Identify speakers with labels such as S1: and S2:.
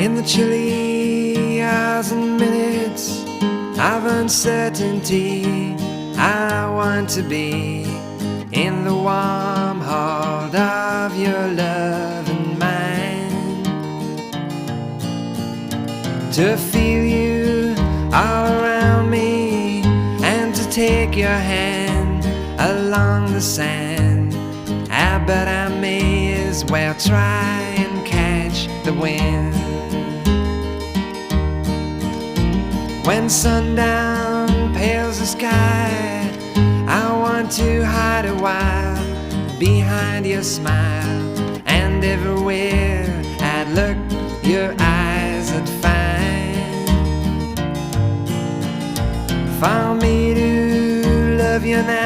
S1: In the chilly hours and minutes of uncertainty, I want to be in the warm heart of your love and mine, to feel you all around me and to take your hand along the sand. But I may as well try and catch the wind. When sundown pales the sky, I want to hide a while behind your smile, and everywhere I'd look, your eyes I'd find. For me to love you now